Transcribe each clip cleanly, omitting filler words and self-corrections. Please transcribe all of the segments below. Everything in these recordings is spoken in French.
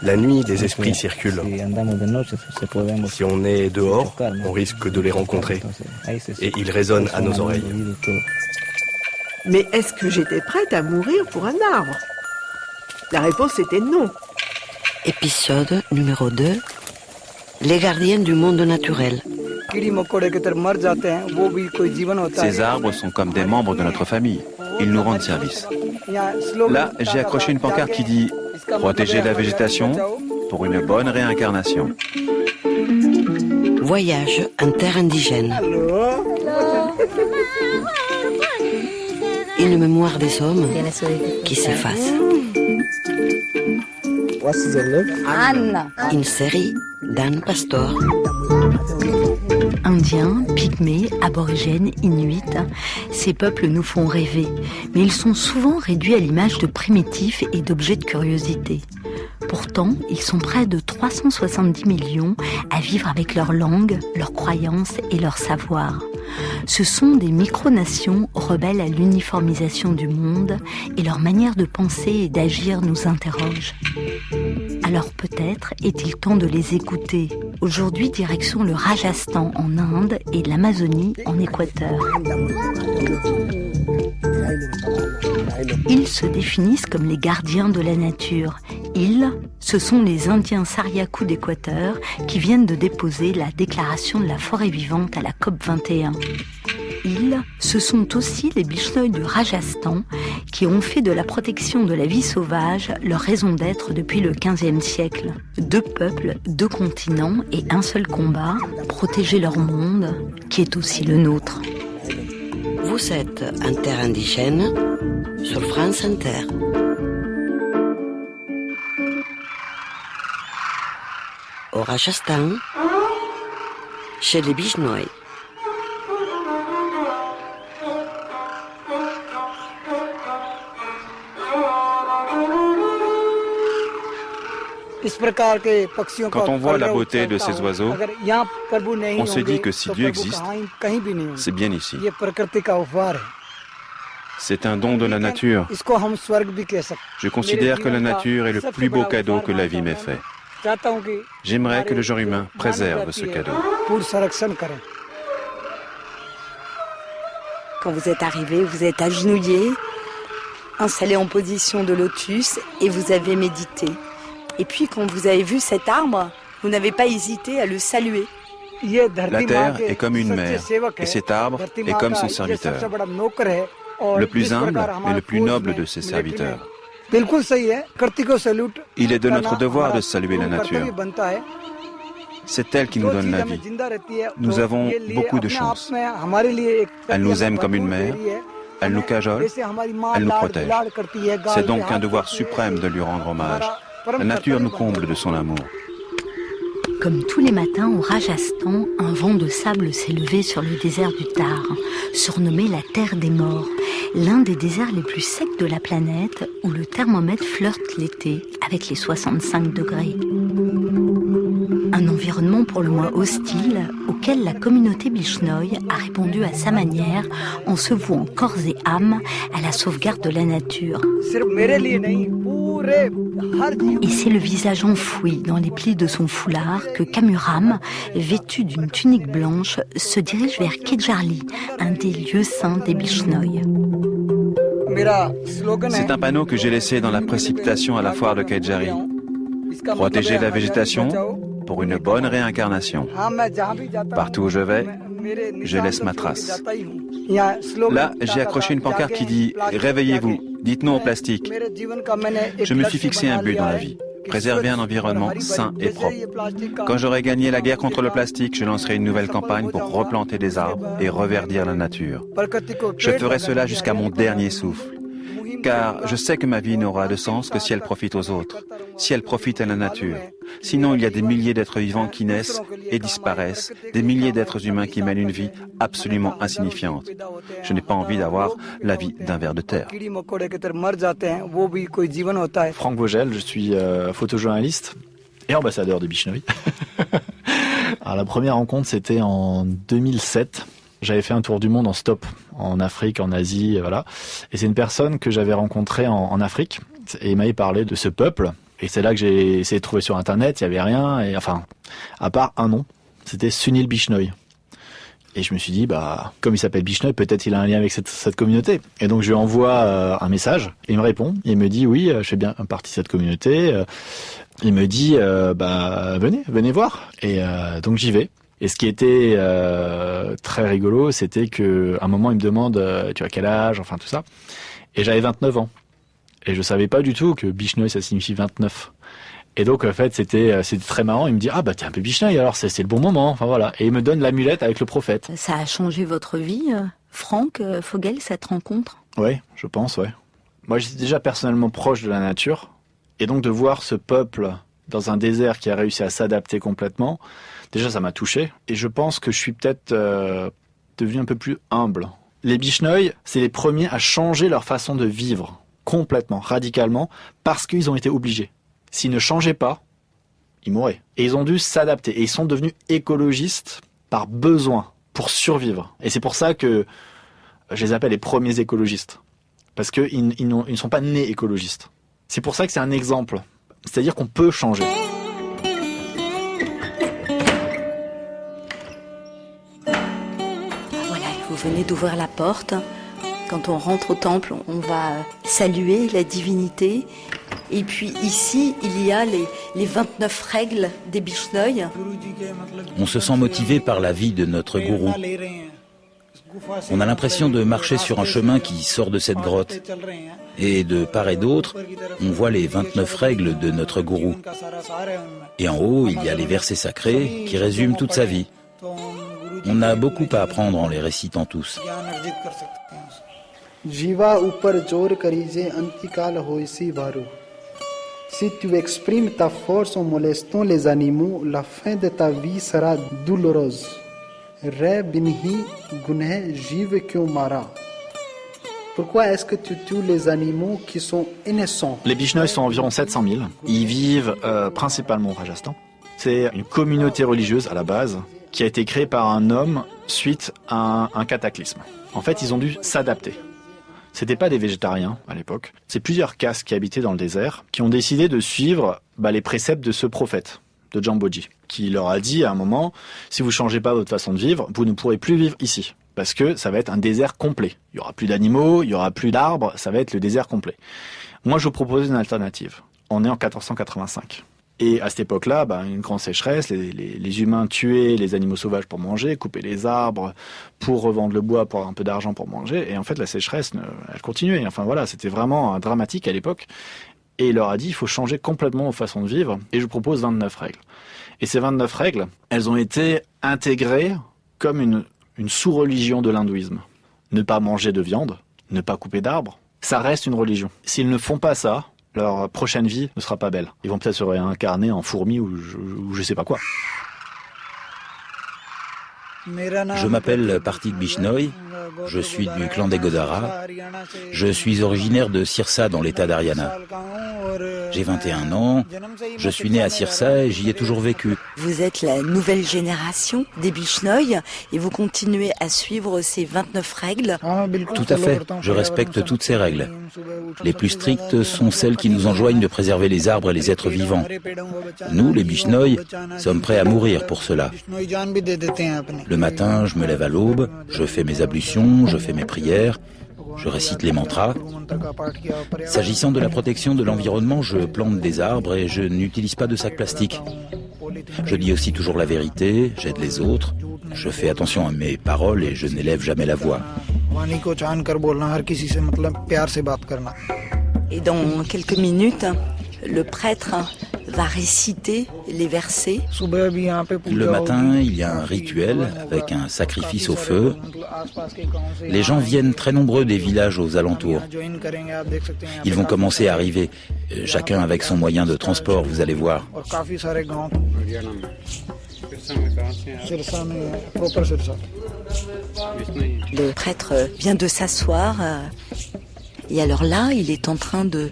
La nuit, des esprits circulent. Si on est dehors, on risque de les rencontrer. Et ils résonnent à nos oreilles. Mais est-ce que j'étais prête à mourir pour un arbre? La réponse était non. Épisode numéro 2. Les gardiens du monde naturel. Ces arbres sont comme des membres de notre famille. Ils nous rendent service. Là, j'ai accroché une pancarte qui dit « Protéger la végétation pour une bonne réincarnation ». Voyage en terre indigène. Une mémoire des hommes qui s'efface. Anna. Une série d'Anne Pastor. Indiens, pygmées, aborigènes, inuits, ces peuples nous font rêver, mais ils sont souvent réduits à l'image de primitifs et d'objets de curiosité. Pourtant, ils sont près de 370 millions à vivre avec leur langue, leurs croyances et leur savoir. Ce sont des micronations rebelles à l'uniformisation du monde et leur manière de penser et d'agir nous interroge. Alors peut-être est-il temps de les écouter. Aujourd'hui, direction le Rajasthan en Inde et l'Amazonie en Équateur. Ils se définissent comme les gardiens de la nature. Ils, ce sont les Indiens Sariakou d'Équateur qui viennent de déposer la déclaration de la forêt vivante à la COP 21. Ils, ce sont aussi les Bishnoïs du Rajasthan qui ont fait de la protection de la vie sauvage leur raison d'être depuis le XVe siècle. 2 peuples, 2 continents et un seul combat, protéger leur monde, qui est aussi le nôtre. Vous êtes en terre indigène sur France Inter. Au Rajasthan, chez les Bishnoïs. Quand on voit la beauté de ces oiseaux, on se dit que si Dieu existe, c'est bien ici. C'est un don de la nature. Je considère que la nature est le plus beau cadeau que la vie m'ait fait. J'aimerais que le genre humain préserve ce cadeau. Quand vous êtes arrivé, vous êtes agenouillé, installé en position de lotus et vous avez médité. Et puis quand vous avez vu cet arbre, vous n'avez pas hésité à le saluer. La terre est comme une mère et cet arbre est comme son serviteur. Le plus humble et le plus noble de ses serviteurs. Il est de notre devoir de saluer la nature. C'est elle qui nous donne la vie. Nous avons beaucoup de chance. Elle nous aime comme une mère, elle nous cajole, elle nous protège. C'est donc un devoir suprême de lui rendre hommage. La nature nous comble de son amour. Comme tous les matins au Rajasthan, un vent de sable s'est levé sur le désert du Thar, surnommé la Terre des Morts, l'un des déserts les plus secs de la planète où le thermomètre flirte l'été avec les 65 degrés. Un environnement pour le moins hostile auquel la communauté Bishnoï a répondu à sa manière en se vouant corps et âme à la sauvegarde de la nature. Et c'est le visage enfoui dans les plis de son foulard que Kamuram, vêtu d'une tunique blanche, se dirige vers Kedjarli, un des lieux saints des Bishnoï. C'est un panneau que j'ai laissé dans la précipitation à la foire de Kedjari. Protéger la végétation pour une bonne réincarnation. Partout où je vais, je laisse ma trace. Là, j'ai accroché une pancarte qui dit « Réveillez-vous, dites non au plastique ». Je me suis fixé un but dans la vie, préserver un environnement sain et propre. Quand j'aurai gagné la guerre contre le plastique, je lancerai une nouvelle campagne pour replanter des arbres et reverdir la nature. Je ferai cela jusqu'à mon dernier souffle. Car je sais que ma vie n'aura de sens que si elle profite aux autres, si elle profite à la nature. Sinon, il y a des milliers d'êtres vivants qui naissent et disparaissent, des milliers d'êtres humains qui mènent une vie absolument insignifiante. Je n'ai pas envie d'avoir la vie d'un ver de terre. Franck Vogel, je suis photojournaliste et ambassadeur de Bishnoï. Alors, la première rencontre, c'était en 2007. J'avais fait un tour du monde en stop, en Afrique, en Asie, voilà. Et c'est une personne que j'avais rencontrée en Afrique, contact et il m'avait parlé de ce peuple. Et c'est là que j'ai essayé de trouver sur Internet, il n'y avait rien, et enfin, à part un nom, c'était Sunil Bishnoi. Et je me suis dit, comme il s'appelle Bishnoi, peut-être il a un lien avec cette communauté. Et donc je lui envoie un message, et il me répond, il me dit, oui, je fais bien partie de cette communauté. Il me dit, venez voir. Et donc j'y vais. Et ce qui était très rigolo, c'était qu'à un moment, il me demande, tu as quel âge, enfin tout ça. Et j'avais 29 ans. Et je savais pas du tout que Bishnoi, ça signifie 29. Et donc, en fait, c'était très marrant. Il me dit, t'es un peu Bishnoi, alors c'est le bon moment. Enfin, voilà. Et il me donne l'amulette avec le prophète. Ça a changé votre vie, Franck Fogel, cette rencontre? Oui, je pense, ouais. Moi, j'étais déjà personnellement proche de la nature. Et donc, de voir ce peuple dans un désert qui a réussi à s'adapter complètement, déjà, ça m'a touché. Et je pense que je suis peut-être devenu un peu plus humble. Les Bishnoi, c'est les premiers à changer leur façon de vivre. Complètement, radicalement, parce qu'ils ont été obligés. S'ils ne changeaient pas, ils mouraient. Et ils ont dû s'adapter. Et ils sont devenus écologistes par besoin, pour survivre. Et c'est pour ça que je les appelle les premiers écologistes. Parce qu'ils ne sont pas nés écologistes. C'est pour ça que c'est un exemple. C'est-à-dire qu'on peut changer. Voilà, vous venez d'ouvrir la porte. Quand on rentre au temple, on va saluer la divinité. Et puis ici, il y a les 29 règles des Bishnoi. On se sent motivé par la vie de notre gourou. On a l'impression de marcher sur un chemin qui sort de cette grotte. Et de part et d'autre, on voit les 29 règles de notre gourou. Et en haut, il y a les versets sacrés qui résument toute sa vie. On a beaucoup à apprendre en les récitant tous. Jiva upar jor karise antikal hoisi varu. Si tu exprimes ta force en molestant les animaux, la fin de ta vie sera douloureuse. Re binhi gunhe jive kyun mara. Pourquoi est-ce que tu tues les animaux qui sont innocents? Les Bishnoi sont environ 700 000. Ils vivent principalement au Rajasthan. C'est une communauté religieuse à la base qui a été créée par un homme suite à un cataclysme. En fait, ils ont dû s'adapter. C'était pas des végétariens à l'époque. C'est plusieurs castes qui habitaient dans le désert qui ont décidé de suivre les préceptes de ce prophète, de Jamboji, qui leur a dit à un moment, si vous changez pas votre façon de vivre, vous ne pourrez plus vivre ici. Parce que ça va être un désert complet. Il y aura plus d'animaux, il y aura plus d'arbres, ça va être le désert complet. Moi, je vous propose une alternative. On est en 1485. Et à cette époque-là, une grande sécheresse, les humains tuaient les animaux sauvages pour manger, coupaient les arbres pour revendre le bois pour avoir un peu d'argent pour manger. Et en fait, la sécheresse, elle continuait. Enfin voilà, c'était vraiment dramatique à l'époque. Et il leur a dit, il faut changer complètement vos façons de vivre. Et je vous propose 29 règles. Et ces 29 règles, elles ont été intégrées comme une sous-religion de l'hindouisme. Ne pas manger de viande, ne pas couper d'arbres, ça reste une religion. S'ils ne font pas ça, leur prochaine vie ne sera pas belle. Ils vont peut-être se réincarner en fourmis ou je sais pas quoi. Je m'appelle Partik Bishnoi, je suis du clan des Godara, je suis originaire de Sirsa dans l'état d'Haryana. J'ai 21 ans, je suis né à Sirsa et j'y ai toujours vécu. Vous êtes la nouvelle génération des Bishnoi et vous continuez à suivre ces 29 règles. Tout à fait, je respecte toutes ces règles. Les plus strictes sont celles qui nous enjoignent de préserver les arbres et les êtres vivants. Nous, les Bishnoi, sommes prêts à mourir pour cela. Le matin, je me lève à l'aube, je fais mes ablutions, je fais mes prières, je récite les mantras. S'agissant de la protection de l'environnement, je plante des arbres et je n'utilise pas de sacs plastiques. Je dis aussi toujours la vérité, j'aide les autres, je fais attention à mes paroles et je n'élève jamais la voix. Et dans quelques minutes, le prêtre va réciter les versets. Le matin, il y a un rituel avec un sacrifice au feu. Les gens viennent très nombreux des villages aux alentours. Ils vont commencer à arriver, chacun avec son moyen de transport, vous allez voir. Le prêtre vient de s'asseoir et alors là, il est en train de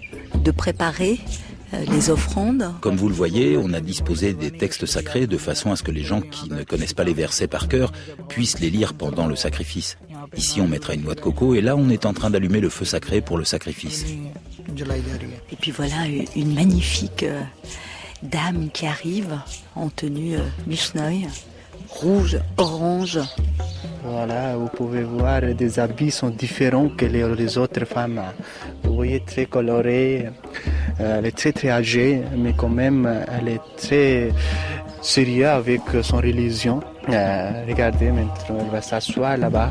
préparer les offrandes. Comme vous le voyez, on a disposé des textes sacrés de façon à ce que les gens qui ne connaissent pas les versets par cœur puissent les lire pendant le sacrifice. Ici, on mettra une noix de coco et là, on est en train d'allumer le feu sacré pour le sacrifice. Et puis voilà une magnifique dame qui arrive en tenue Bishnoi, rouge, orange. Voilà, vous pouvez voir, des habits sont différents que les autres femmes. Vous voyez, très colorée, elle est très très âgée, mais quand même, elle est très sérieuse avec son religion. Regardez, maintenant, elle va s'asseoir là-bas.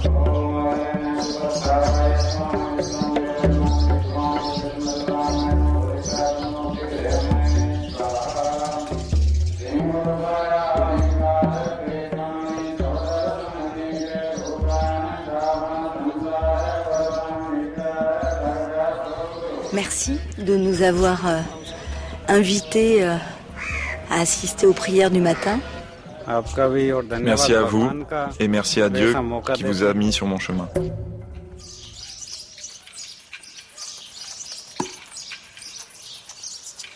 Merci de nous avoir invités à assister aux prières du matin. Merci à vous et merci à Dieu qui vous a mis sur mon chemin.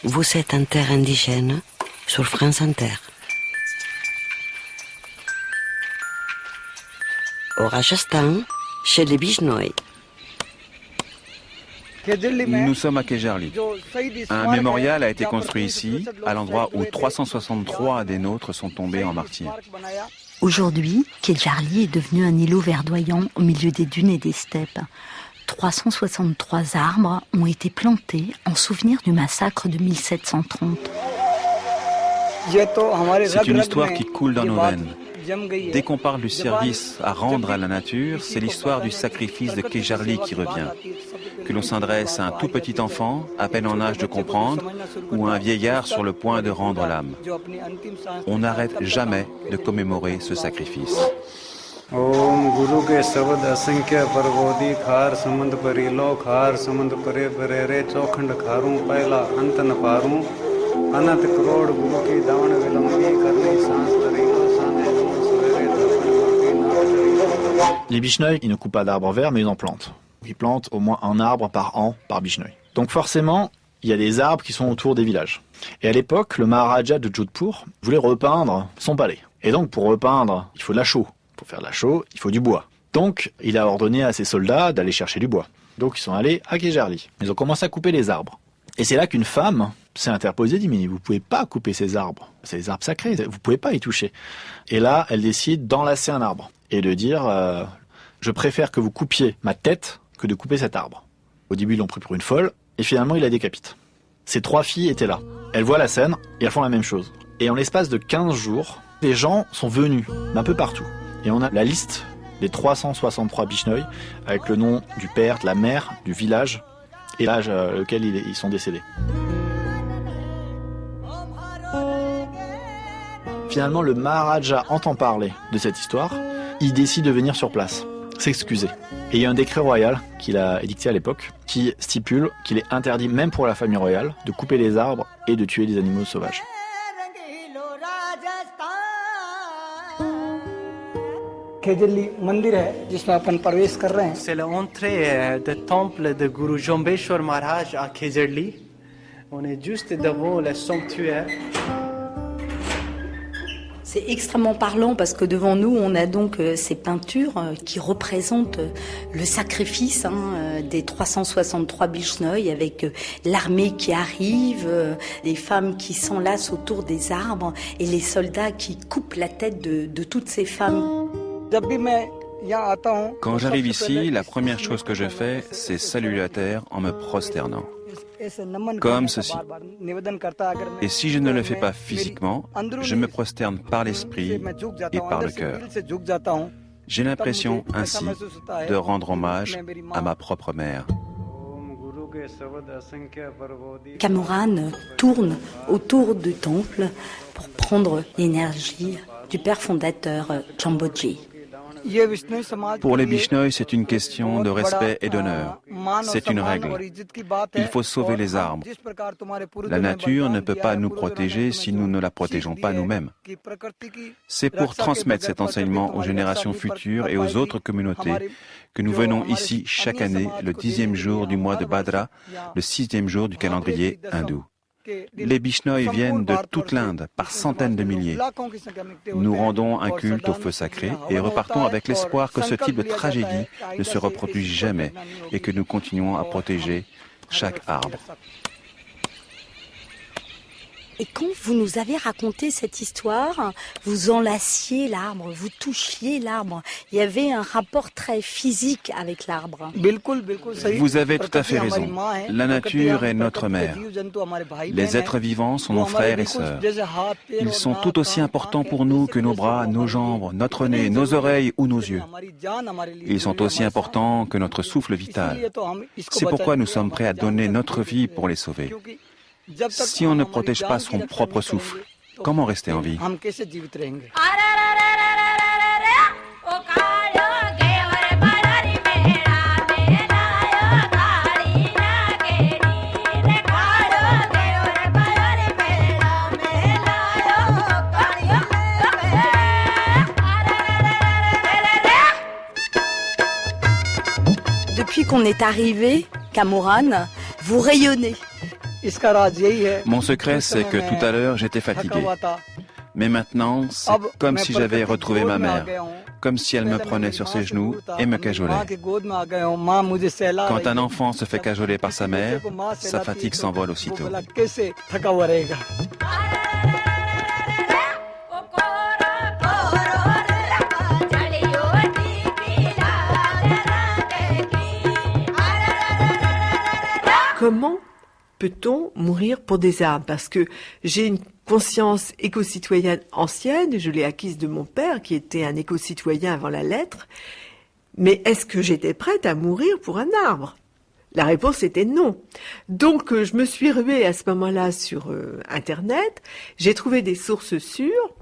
Vous êtes en terre indigène sur France Inter. Au Rajasthan, chez les Bishnoi. Nous sommes à Kejarli. Un mémorial a été construit ici, à l'endroit où 363 des nôtres sont tombés en martyrs. Aujourd'hui, Kejarli est devenu un îlot verdoyant au milieu des dunes et des steppes. 363 arbres ont été plantés en souvenir du massacre de 1730. C'est une histoire qui coule dans nos veines. Dès qu'on parle du service à rendre à la nature, c'est l'histoire du sacrifice de Kejarli qui revient. Que l'on s'adresse à un tout petit enfant, à peine en âge de comprendre, ou à un vieillard sur le point de rendre l'âme. On n'arrête jamais de commémorer ce sacrifice. Les Bishnoi, ils ne coupent pas d'arbres verts, mais ils en plantent. Ils plantent au moins un arbre par an par Bishnoi. Donc forcément, il y a des arbres qui sont autour des villages. Et à l'époque, le Maharaja de Jodhpur voulait repeindre son palais. Et donc pour repeindre, il faut de la chaux. Pour faire de la chaux, il faut du bois. Donc il a ordonné à ses soldats d'aller chercher du bois. Donc ils sont allés à Kejarli. Ils ont commencé à couper les arbres. Et c'est là qu'une femme s'est interposée et dit « Mais vous pouvez pas couper ces arbres. C'est des arbres sacrés, vous pouvez pas y toucher. » Et là, elle décide d'enlacer un arbre et de dire je préfère que vous coupiez ma tête que de couper cet arbre. » Au début, ils l'ont pris pour une folle, et finalement, il la décapite. Ces 3 filles étaient là. Elles voient la scène, et elles font la même chose. Et en l'espace de 15 jours, les gens sont venus d'un peu partout. Et on a la liste des 363 Bishnoi, avec le nom du père, de la mère, du village, et l'âge auquel ils sont décédés. Finalement, le Maharaja entend parler de cette histoire, il décide de venir sur place, s'excuser. Et il y a un décret royal qu'il a édicté à l'époque qui stipule qu'il est interdit, même pour la famille royale, de couper les arbres et de tuer les animaux sauvages. C'est l'entrée du temple de Guru Jambeshwar Maharaj à Kejarli. On est juste devant le sanctuaire. C'est extrêmement parlant parce que devant nous, on a donc ces peintures qui représentent le sacrifice des 363 Bishnoi avec l'armée qui arrive, les femmes qui s'enlacent autour des arbres et les soldats qui coupent la tête de toutes ces femmes. Quand j'arrive ici, la première chose que je fais, c'est saluer la terre en me prosternant. Comme ceci. Et si je ne le fais pas physiquement, je me prosterne par l'esprit et par le cœur. J'ai l'impression ainsi de rendre hommage à ma propre mère. Kamoran tourne autour du temple pour prendre l'énergie du père fondateur Jamboji. Pour les Bishnoi, c'est une question de respect et d'honneur. C'est une règle. Il faut sauver les arbres. La nature ne peut pas nous protéger si nous ne la protégeons pas nous-mêmes. C'est pour transmettre cet enseignement aux générations futures et aux autres communautés que nous venons ici chaque année, le 10e jour du mois de Bhadra, le 6e jour du calendrier hindou. Les Bishnoi viennent de toute l'Inde, par centaines de milliers. Nous rendons un culte au feu sacré et repartons avec l'espoir que ce type de tragédie ne se reproduise jamais et que nous continuons à protéger chaque arbre. Et quand vous nous avez raconté cette histoire, vous enlaciez l'arbre, vous touchiez l'arbre. Il y avait un rapport très physique avec l'arbre. Vous avez tout à fait raison. La nature est notre mère. Les êtres vivants sont nos frères et sœurs. Ils sont tout aussi importants pour nous que nos bras, nos jambes, notre nez, nos oreilles ou nos yeux. Ils sont aussi importants que notre souffle vital. C'est pourquoi nous sommes prêts à donner notre vie pour les sauver. Si on ne protège pas son propre souffle, comment rester en vie? Depuis qu'on est arrivé, Camoran, vous rayonnez. Mon secret, c'est que tout à l'heure, j'étais fatigué. Mais maintenant, c'est comme si j'avais retrouvé ma mère, comme si elle me prenait sur ses genoux et me cajolait. Quand un enfant se fait cajoler par sa mère, sa fatigue s'envole aussitôt. Comment peut-on mourir pour des arbres? Parce que j'ai une conscience éco-citoyenne ancienne, je l'ai acquise de mon père, qui était un éco-citoyen avant la lettre. Mais est-ce que j'étais prête à mourir pour un arbre? La réponse était non. Donc je me suis ruée à ce moment-là sur Internet. J'ai trouvé des sources sûres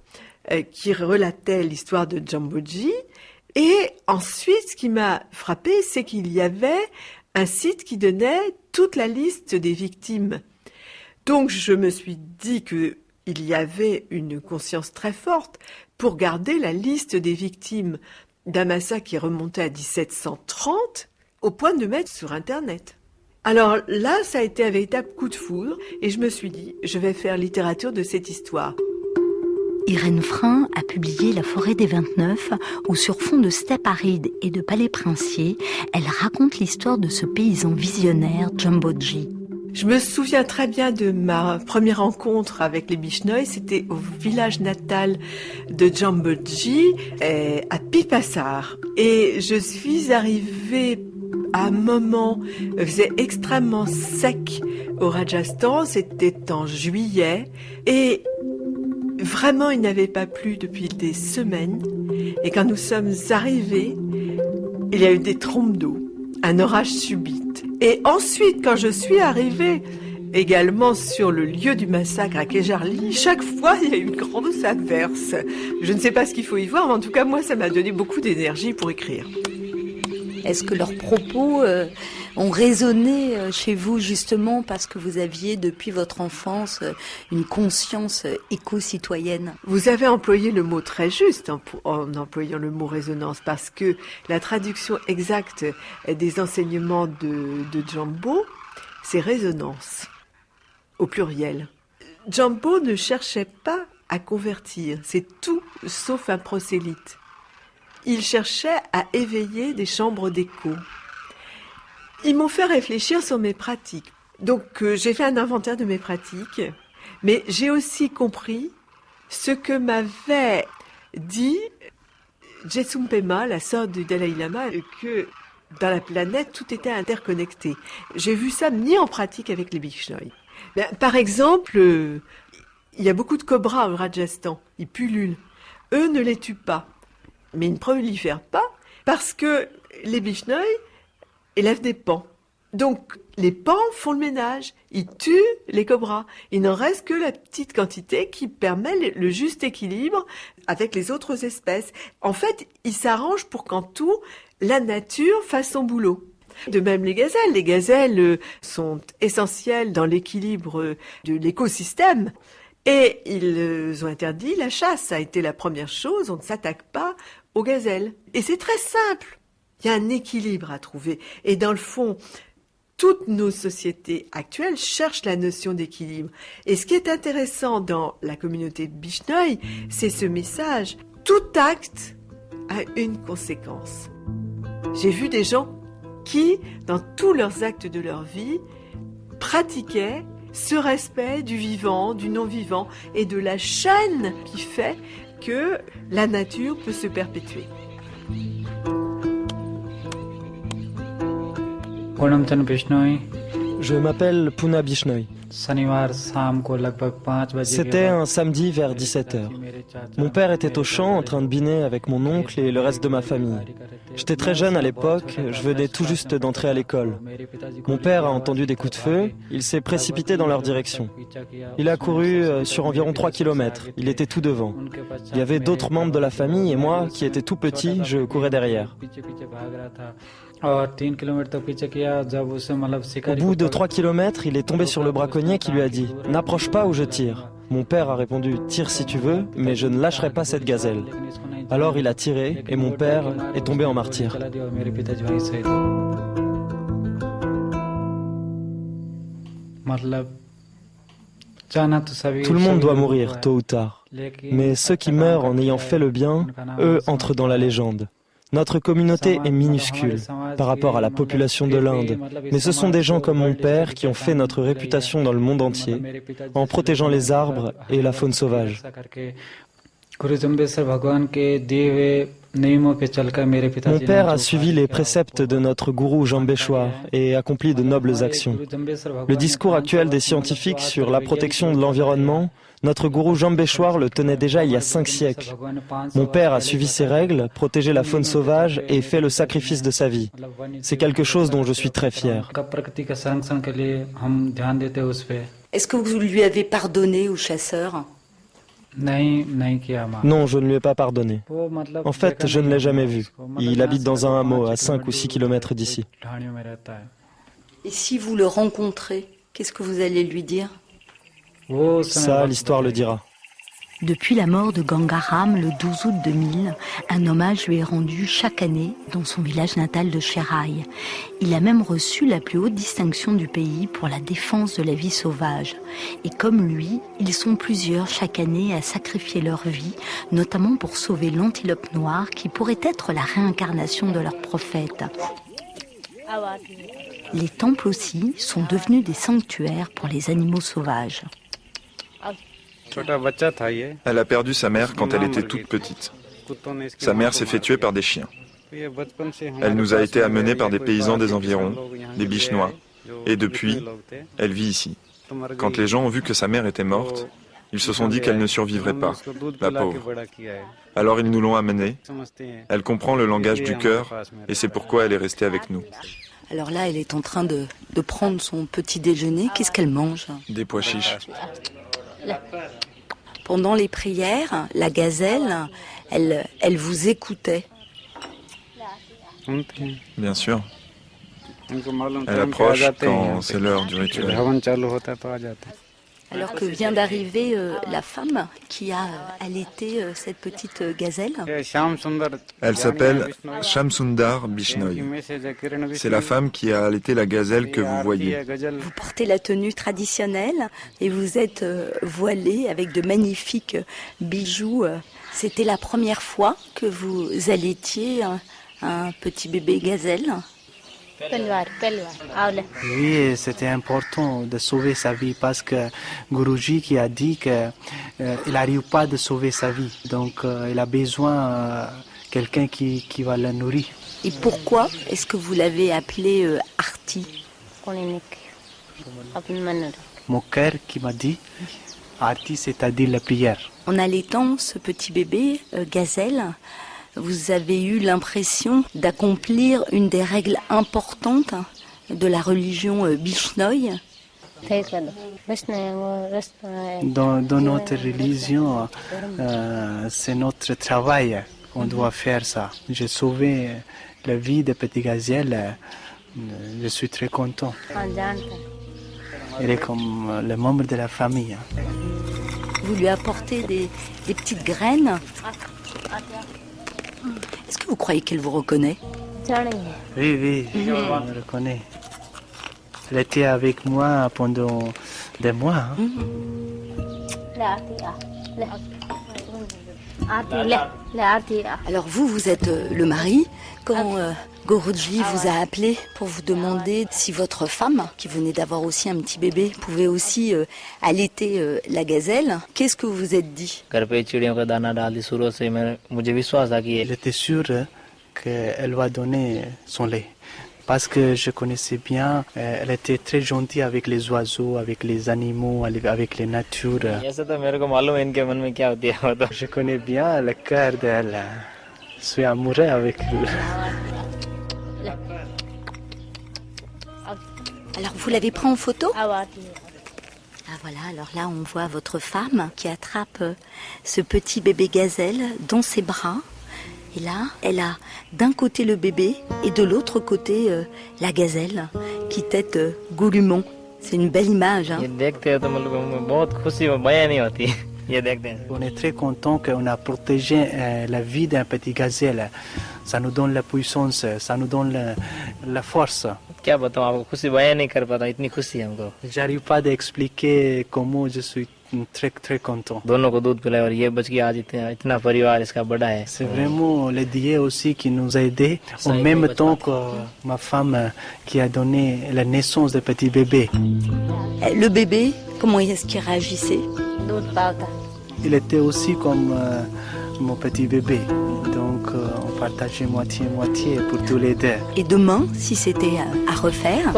qui relataient l'histoire de Djamboji. Et ensuite, ce qui m'a frappée, c'est qu'il y avait un site qui donnait toute la liste des victimes. Donc je me suis dit qu'il y avait une conscience très forte pour garder la liste des victimes d'un massacre qui remontait à 1730 au point de mettre sur Internet. Alors là, ça a été un véritable coup de foudre et je me suis dit, je vais faire littérature de cette histoire. Irène Frein a publié La forêt des 29, où sur fond de steppes arides et de palais princiers, elle raconte l'histoire de ce paysan visionnaire, Djamboji. Je me souviens très bien de ma première rencontre avec les Bishnoi, c'était au village natal de Djamboji, à Pipassar. Et je suis arrivée à un moment, il faisait extrêmement sec au Rajasthan, c'était en juillet, et vraiment, il n'avait pas plu depuis des semaines. Et quand nous sommes arrivés, il y a eu des trompes d'eau, un orage subit. Et ensuite, quand je suis arrivée également sur le lieu du massacre à Kejarli, chaque fois, il y a eu une grosse averse. Je ne sais pas ce qu'il faut y voir, mais en tout cas, moi, ça m'a donné beaucoup d'énergie pour écrire. Est-ce que leurs propos ont résonné chez vous justement parce que vous aviez depuis votre enfance une conscience éco-citoyenne? Vous avez employé le mot très juste en employant le mot résonance, parce que la traduction exacte des enseignements de Djambo, c'est résonance, au pluriel. Djambo ne cherchait pas à convertir, c'est tout sauf un prosélyte. Il cherchait à éveiller des chambres d'écho. Ils m'ont fait réfléchir sur mes pratiques. Donc j'ai fait un inventaire de mes pratiques, mais j'ai aussi compris ce que m'avait dit Gesum Pema, la sœur du Dalai Lama, que dans la planète, tout était interconnecté. J'ai vu ça mis en pratique avec les Bishnoi. Par exemple, il y a beaucoup de cobras au Rajasthan, ils pullulent. Eux ne les tuent pas. Mais ils ne prolifèrent pas parce que les Bishnoi élèvent des pans. Donc les pans font le ménage, ils tuent les cobras. Il n'en reste que la petite quantité qui permet le juste équilibre avec les autres espèces. En fait, ils s'arrangent pour qu'en tout, la nature fasse son boulot. De même les gazelles. Les gazelles sont essentielles dans l'équilibre de l'écosystème. Et ils ont interdit la chasse. Ça a été la première chose. On ne s'attaque pas aux gazelles. Et c'est très simple. Il y a un équilibre à trouver. Et dans le fond, toutes nos sociétés actuelles cherchent la notion d'équilibre. Et ce qui est intéressant dans la communauté de Bishnoi, c'est ce message. Tout acte a une conséquence. J'ai vu des gens qui, dans tous leurs actes de leur vie, pratiquaient ce respect du vivant, du non-vivant et de la chaîne qui fait que la nature peut se perpétuer. Je m'appelle Puna Bishnoi. C'était un samedi vers 17h. Mon père était au champ en train de biner avec mon oncle et le reste de ma famille. J'étais très jeune à l'époque, je venais tout juste d'entrer à l'école. Mon père a entendu des coups de feu, il s'est précipité dans leur direction. Il a couru sur environ 3 km, il était tout devant. Il y avait d'autres membres de la famille et moi, qui étais tout petit, je courais derrière. Au bout de 3 km, il est tombé sur le braconnier qui lui a dit « N'approche pas ou je tire ». Mon père a répondu « Tire si tu veux, mais je ne lâcherai pas cette gazelle ». Alors il a tiré et mon père est tombé en martyr. Tout le monde doit mourir, tôt ou tard. Mais ceux qui meurent en ayant fait le bien, eux entrent dans la légende. Notre communauté est minuscule par rapport à la population de l'Inde, mais ce sont des gens comme mon père qui ont fait notre réputation dans le monde entier en protégeant les arbres et la faune sauvage. Mon père a suivi les préceptes de notre gourou Jambeshwar et accompli de nobles actions. Le discours actuel des scientifiques sur la protection de l'environnement, notre gourou Jambeshwar le tenait déjà il y a 5 siècles. Mon père a suivi ces règles, protégé la faune sauvage et fait le sacrifice de sa vie. C'est quelque chose dont je suis très fier. Est-ce que vous lui avez pardonné au chasseur ? Non, je ne lui ai pas pardonné. En fait, je ne l'ai jamais vu. Il habite dans un hameau à 5 ou 6 kilomètres d'ici. Et si vous le rencontrez, qu'est-ce que vous allez lui dire ? Ça, l'histoire le dira. Depuis la mort de Gangaram le 12 août 2000, un hommage lui est rendu chaque année dans son village natal de Cherai. Il a même reçu la plus haute distinction du pays pour la défense de la vie sauvage. Et comme lui, ils sont plusieurs chaque année à sacrifier leur vie, notamment pour sauver l'antilope noire qui pourrait être la réincarnation de leur prophète. Les temples aussi sont devenus des sanctuaires pour les animaux sauvages. Elle a perdu sa mère quand elle était toute petite. Sa mère s'est fait tuer par des chiens. Elle nous a été amenée par des paysans des environs, des Bishnois, et depuis, elle vit ici. Quand les gens ont vu que sa mère était morte, ils se sont dit qu'elle ne survivrait pas, la pauvre. Alors ils nous l'ont amenée. Elle comprend le langage du cœur, et c'est pourquoi elle est restée avec nous. Alors là, elle est en train de prendre son petit déjeuner. Qu'est-ce qu'elle mange ? Des pois chiches. Pendant les prières, la gazelle, elle vous écoutait. Bien sûr. Elle approche quand c'est l'heure du rituel. Alors que vient d'arriver la femme qui a allaité cette petite gazelle. Elle s'appelle Shamsundar Bishnoi. C'est la femme qui a allaité la gazelle que vous voyez. Vous portez la tenue traditionnelle et vous êtes voilée avec de magnifiques bijoux. C'était la première fois que vous allaitiez un petit bébé gazelle ? Oui, c'était important de sauver sa vie parce que Guruji qui a dit qu'il n'arrive pas de sauver sa vie. Donc il a besoin de quelqu'un qui va la nourrir. Et pourquoi est-ce que vous l'avez appelé Arti ? Mon cœur qui m'a dit Arti, c'est-à-dire la prière. En allaitant ce petit bébé gazelle, vous avez eu l'impression d'accomplir une des règles importantes de la religion Bishnoi. Dans notre religion, c'est notre travail. On doit faire ça. J'ai sauvé la vie des petits gazelles. Je suis très content. Elle est comme le membre de la famille. Vous lui apportez des petites graines. Est-ce que vous croyez qu'elle vous reconnaît ? Oui, je me reconnais. Elle était avec moi pendant des mois. Alors vous êtes le mari. Quand Guruji vous a appelé pour vous demander si votre femme, qui venait d'avoir aussi un petit bébé, pouvait aussi allaiter la gazelle, qu'est-ce que vous vous êtes dit? Il était sûr qu'elle va donner son lait. Parce que je connaissais bien, elle était très gentille avec les oiseaux, avec les animaux, avec les natures. Je connais bien le cœur d'elle. Je suis amoureux avec elle. Alors vous l'avez pris en photo? Ah voilà, alors là on voit votre femme qui attrape ce petit bébé gazelle dans ses bras. Et là, elle a d'un côté le bébé et de l'autre côté la gazelle qui tète goulûment. C'est une belle image. Hein. On est très content qu'on a protégé la vie d'un petit gazelle. Ça nous donne la puissance, ça nous donne la force. J'arrive pas à expliquer comment je suis très très content. C'est vraiment le Dieu aussi qui nous a aidés, en même temps que ma femme qui a donné la naissance de petit bébé. Le bébé, comment est-ce qu'il réagissait? Il était aussi comme mon petit bébé. Donc on partageait moitié-moitié pour tous les deux. Et demain, si c'était à refaire?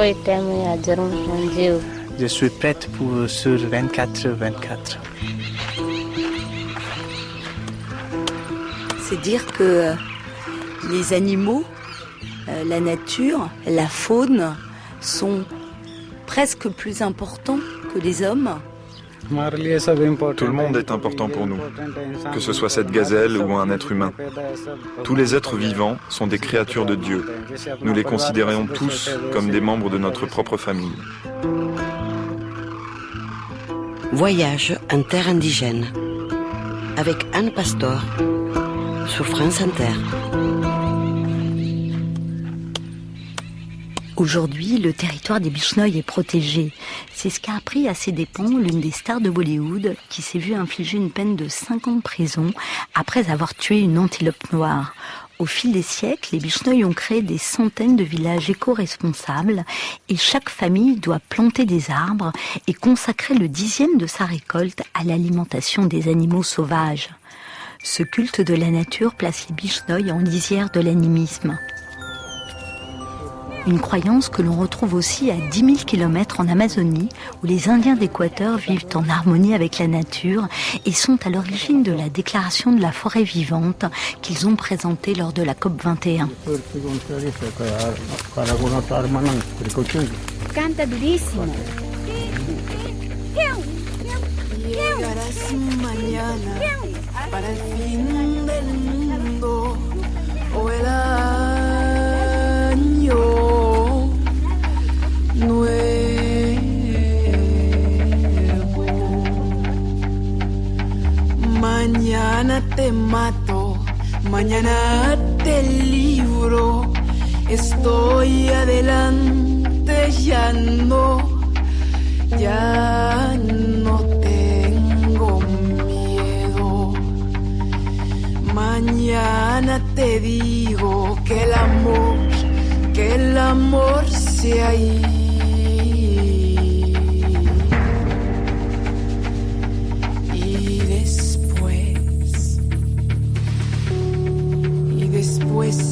Je suis prête sur 24/24. C'est dire que les animaux, la nature, la faune sont presque plus importants que les hommes. Tout le monde est important pour nous, que ce soit cette gazelle ou un être humain. Tous les êtres vivants sont des créatures de Dieu. Nous les considérons tous comme des membres de notre propre famille. Voyage en terre indigène avec Anne Pastor sur France Inter. Aujourd'hui, le territoire des Bishnoï est protégé. C'est ce qu'a appris à ses dépens l'une des stars de Bollywood qui s'est vue infliger une peine de 5 ans de prison après avoir tué une antilope noire. Au fil des siècles, les Bishnoï ont créé des centaines de villages éco-responsables et chaque famille doit planter des arbres et consacrer le 10e de sa récolte à l'alimentation des animaux sauvages. Ce culte de la nature place les Bishnoï en lisière de l'animisme. Une croyance que l'on retrouve aussi à 10 000 km en Amazonie, où les Indiens d'Équateur vivent en harmonie avec la nature et sont à l'origine de la déclaration de la forêt vivante qu'ils ont présentée lors de la COP21. Canta durísimo. Llegarás mañana para el fin del mundo o el año nuevo. Mañana te mato, mañana te libro. Estoy adelante, ya no tengo miedo. Mañana te digo que el amor se ha ido.